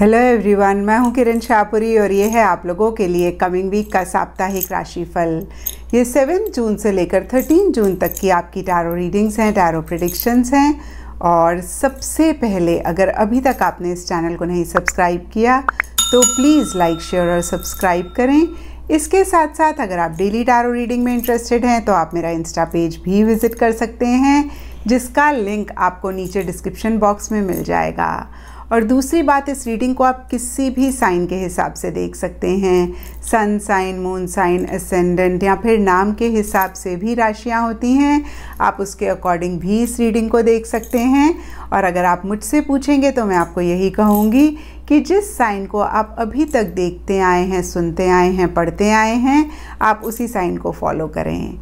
Hello everyone, मैं हूं किरण शाहपुरी और ये है आप लोगों के लिए कमिंग वीक का साप्ताहिक राशिफल। ये 7 जून से लेकर 13 जून तक की आपकी टैरो रीडिंग्स हैं, टैरो प्रेडिक्शंस हैं। और सबसे पहले अगर अभी तक आपने इस चैनल को नहीं सब्सक्राइब किया तो प्लीज़ लाइक, शेयर और सब्सक्राइब करें। इसके साथ साथ अगर आप डेली टैरो रीडिंग में इंटरेस्टेड हैं तो आप मेरा इंस्टा पेज भी विज़िट कर सकते हैं, जिसका लिंक आपको नीचे डिस्क्रिप्शन बॉक्स में मिल जाएगा। और दूसरी बात, इस रीडिंग को आप किसी भी साइन के हिसाब से देख सकते हैं। Sun sign, moon sign, ascendant या फिर नाम के हिसाब से भी राशियां होती हैं। आप उसके अकॉर्डिंग भी इस रीडिंग को देख सकते हैं। और अगर आप मुझसे पूछेंगे तो मैं आपको यही कहूँगी कि जिस साइन को आप अभी तक देखते आए हैं, सुनते आए हैं, पढ़ते आए हैं, आप उसी साइन को फॉलो करें।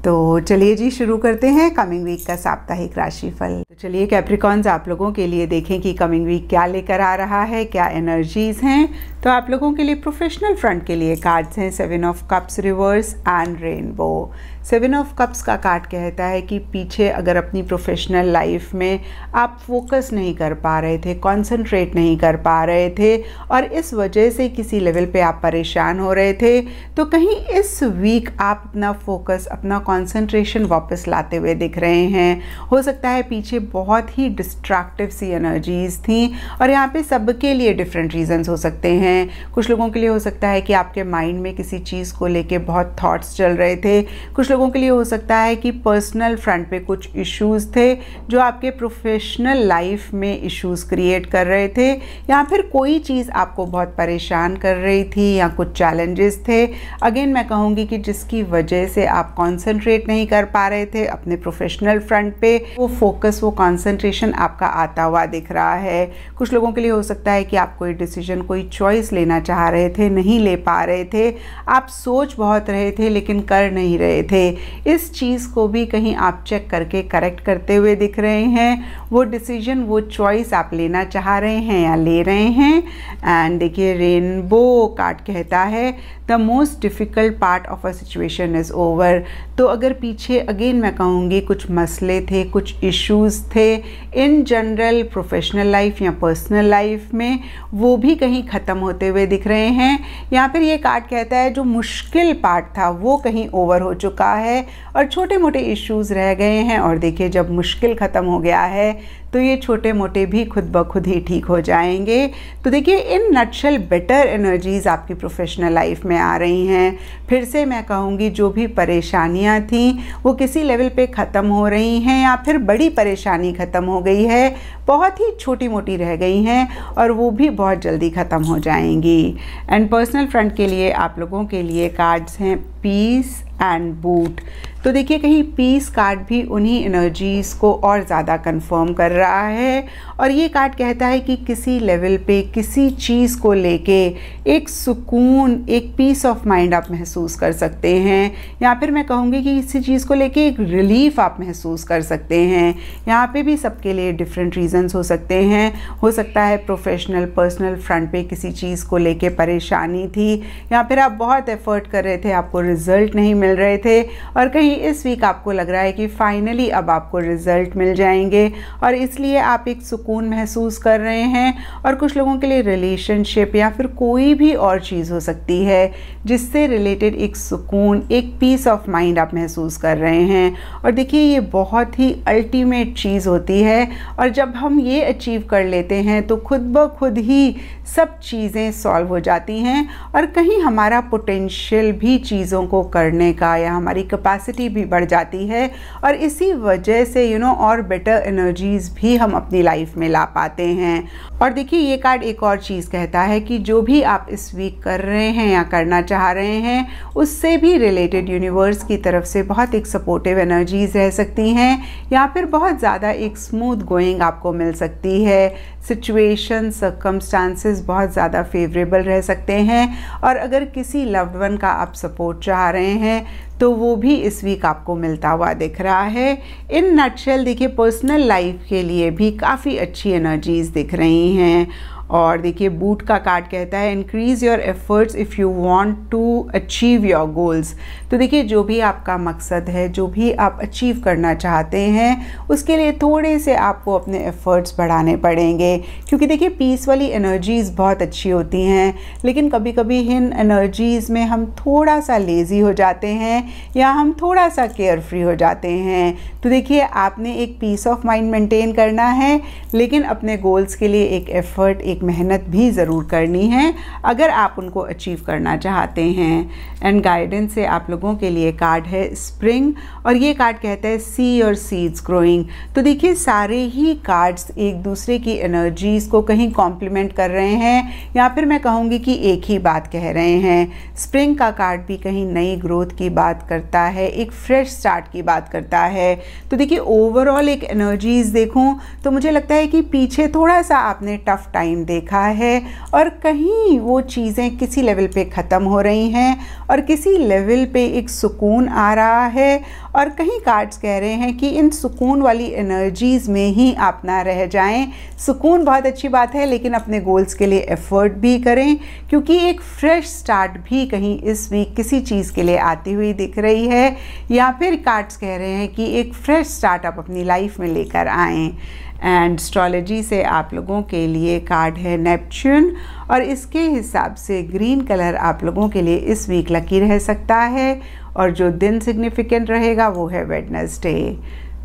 तो चलिए जी, शुरू करते हैं कमिंग वीक का साप्ताहिक राशिफल। तो चलिए कैप्रिकॉन्स, आप लोगों के लिए देखें कि कमिंग वीक क्या लेकर आ रहा है, क्या एनर्जीज हैं। तो आप लोगों के लिए प्रोफेशनल फ्रंट के लिए कार्ड्स हैं 7 of cups reverse and rainbow. 7 of cups का कार्ड कहता है कि पीछे अगर अपनी प्रोफेशनल लाइफ में आप फोकस नहीं कर पा रहे थे, कंसंट्रेट नहीं कर पा रहे थे और इस वजह से किसी लेवल पे आप परेशान हो रहे थे, तो कहीं इस वीक आप अपना फोकस, अपना कंसंट्रेशन वापस लाते हुए दिख रहे हैं। हो सकता है पीछे बहुत ही डिस्ट्रैक्टिव सी एनर्जीज थी और यहाँ पे सबके लिए डिफरेंट रीजंस हो सकते हैं। कुछ लोगों के लिए हो सकता है कि आपके माइंड में किसी चीज़ को लेके बहुत थॉट्स चल रहे थे। कुछ लोगों के लिए हो सकता है कि पर्सनल फ्रंट पे कुछ इश्यूज थे जो आपके प्रोफेशनल लाइफ में इश्यूज क्रिएट कर रहे थे, या फिर कोई चीज़ आपको बहुत परेशान कर रही थी या कुछ चैलेंजेस थे। अगेन मैं कहूँगी कि जिसकी वजह से आप कॉन्सेंट्रेट नहीं कर पा रहे थे अपने प्रोफेशनल फ्रंट पे, वो फोकस, वो कॉन्सेंट्रेशन आपका आता हुआ दिख रहा है। कुछ लोगों के लिए हो सकता है कि आप कोई डिसीजन, कोई चॉइस लेना चाह रहे थे, नहीं ले पा रहे थे। आप सोच बहुत रहे थे लेकिन कर नहीं रहे थे। इस चीज़ को भी कहीं आप चेक करके करेक्ट करते हुए दिख रहे हैं। वो डिसीजन, वो चॉइस आप लेना चाह रहे हैं या ले रहे हैं। एंड देखिए, रेनबो कार्ड कहता है the most difficult part of a situation is over. तो अगर पीछे अगेन मैं कहूँगी कुछ मसले थे, कुछ इश्यूज़ थे इन जनरल प्रोफेशनल लाइफ या पर्सनल लाइफ में, वो भी कहीं ख़त्म होते हुए दिख रहे हैं। यहाँ पर ये कार्ड कहता है जो मुश्किल पार्ट था वो कहीं ओवर हो चुका है और छोटे मोटे इश्यूज़ रह गए हैं। और देखिए, जब मुश्किल ख़त्म हो गया है तो ये छोटे मोटे भी खुद ब खुद ही ठीक हो जाएंगे। तो देखिए, इन नटशेल बेटर एनर्जीज़ आपकी प्रोफेशनल लाइफ में आ रही हैं। फिर से मैं कहूँगी जो भी परेशानियाँ थीं वो किसी लेवल पे ख़त्म हो रही हैं, या फिर बड़ी परेशानी ख़त्म हो गई है, बहुत ही छोटी मोटी रह गई हैं और वो भी बहुत जल्दी ख़त्म हो जाएंगी। एंड पर्सनल फ्रंट के लिए आप लोगों के लिए कार्ड्स हैं पीस एंड बूट। तो देखिए, कहीं पीस कार्ड भी उन्हीं एनर्जीज़ को और ज़्यादा कंफर्म कर रहा है। और ये कार्ड कहता है कि किसी लेवल पे किसी चीज़ को लेके एक सुकून, एक पीस ऑफ माइंड आप महसूस कर सकते हैं, या फिर मैं कहूँगी कि किसी चीज़ को लेके एक रिलीफ आप महसूस कर सकते हैं। यहाँ पे भी सबके लिए डिफरेंट रीजंस हो सकते हैं। हो सकता है प्रोफेशनल, पर्सनल फ्रंट पे किसी चीज़ को लेके परेशानी थी, या फिर आप बहुत एफर्ट कर रहे थे, आपको रिजल्ट नहीं मिल रहे थे और कहीं इस वीक आपको लग रहा है कि फाइनली अब आपको रिजल्ट मिल जाएंगे और इसलिए आप एक सुकून महसूस कर रहे हैं। और कुछ लोगों के लिए रिलेशनशिप या फिर कोई भी और चीज़ हो सकती है जिससे रिलेटेड एक सुकून, एक पीस ऑफ माइंड आप महसूस कर रहे हैं। और देखिए, ये बहुत ही अल्टीमेट चीज़ होती है और जब हम ये अचीव कर लेते हैं तो खुद ब खुद ही सब चीज़ें सॉल्व हो जाती हैं और कहीं हमारा पोटेंशियल भी चीज़ों को करने का या हमारी कैपेसिटी भी बढ़ जाती है और इसी वजह से और बेटर एनर्जीज़ भी हम अपनी लाइफ में ला पाते हैं। और देखिए, ये कार्ड एक और चीज़ कहता है कि जो भी आप इस वीक कर रहे हैं या करना चाह रहे हैं उससे भी रिलेटेड यूनिवर्स की तरफ से बहुत एक सपोर्टिव एनर्जीज़ रह सकती हैं, या फिर बहुत ज़्यादा एक स्मूथ गोइंग आपको मिल सकती है। सिचुएशन, सर्कमस्टांसेस बहुत ज़्यादा फेवरेबल रह सकते हैं। और अगर किसी लव्ड वन का आप सपोर्ट चाह रहे हैं तो वो भी इस वीक आपको मिलता हुआ दिख रहा है। इन नटशेल देखिए, पर्सनल लाइफ के लिए भी काफ़ी अच्छी एनर्जीज़ दिख रही हैं। और देखिए बूट का कार्ड कहता है increase your efforts if you want to achieve your goals. तो देखिए जो भी आपका मकसद है, जो भी आप अचीव करना चाहते हैं, उसके लिए थोड़े से आपको अपने एफ़र्ट्स बढ़ाने पड़ेंगे, क्योंकि देखिए पीस वाली एनर्जीज़ बहुत अच्छी होती हैं, लेकिन कभी कभी इन एनर्जीज़ में हम थोड़ा सा लेज़ी हो जाते हैं या हम थोड़ा सा केयर फ्री हो जाते हैं। तो देखिए आपने एक पीस ऑफ माइंड मेंटेन करना है, लेकिन अपने गोल्स के लिए एक एफ़र्ट, एक मेहनत भी ज़रूर करनी है अगर आप उनको अचीव करना चाहते हैं। एंड गाइडेंस से आप लोगों के लिए कार्ड है स्प्रिंग, और ये कार्ड कहता है सी योर सीड्स ग्रोइंग। तो देखिए सारे ही कार्ड्स एक दूसरे की एनर्जीज़ को कहीं कॉम्प्लीमेंट कर रहे हैं, या फिर मैं कहूँगी कि एक ही बात कह रहे हैं। स्प्रिंग का कार्ड भी कहीं नई ग्रोथ की बात करता है, एक फ्रेश स्टार्ट की बात करता है। तो देखिए ओवरऑल एक एनर्जीज़ देखूँ तो मुझे लगता है कि पीछे थोड़ा सा आपने टफ टाइम देखा है, और कहीं वो चीज़ें किसी लेवल पे ख़त्म हो रही हैं और किसी लेवल पे एक सुकून आ रहा है। और कहीं कार्ड्स कह रहे हैं कि इन सुकून वाली एनर्जीज़ में ही आप ना रह जाएं। सुकून बहुत अच्छी बात है, लेकिन अपने गोल्स के लिए एफ़र्ट भी करें, क्योंकि एक फ्रेश स्टार्ट भी कहीं इस वीक किसी चीज़ के लिए आती हुई दिख रही है, या फिर कार्ड्स कह रहे हैं कि एक फ्रेश स्टार्ट आप अपनी लाइफ में लेकर आएँ। एंड एस्ट्रोलॉजी से आप लोगों के लिए कार्ड है नेपच्यून, और इसके हिसाब से ग्रीन कलर आप लोगों के लिए इस वीक लकी रह सकता है, और जो दिन सिग्निफिकेंट रहेगा वो है वेडनेसडे।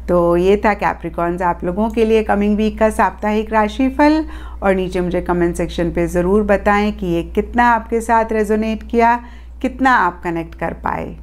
तो ये था कैप्रिकॉन्स आप लोगों के लिए कमिंग वीक का साप्ताहिक राशिफल, और नीचे मुझे कमेंट सेक्शन पे ज़रूर बताएं कि ये कितना आपके साथ रेजोनेट किया, कितना आप कनेक्ट कर पाए।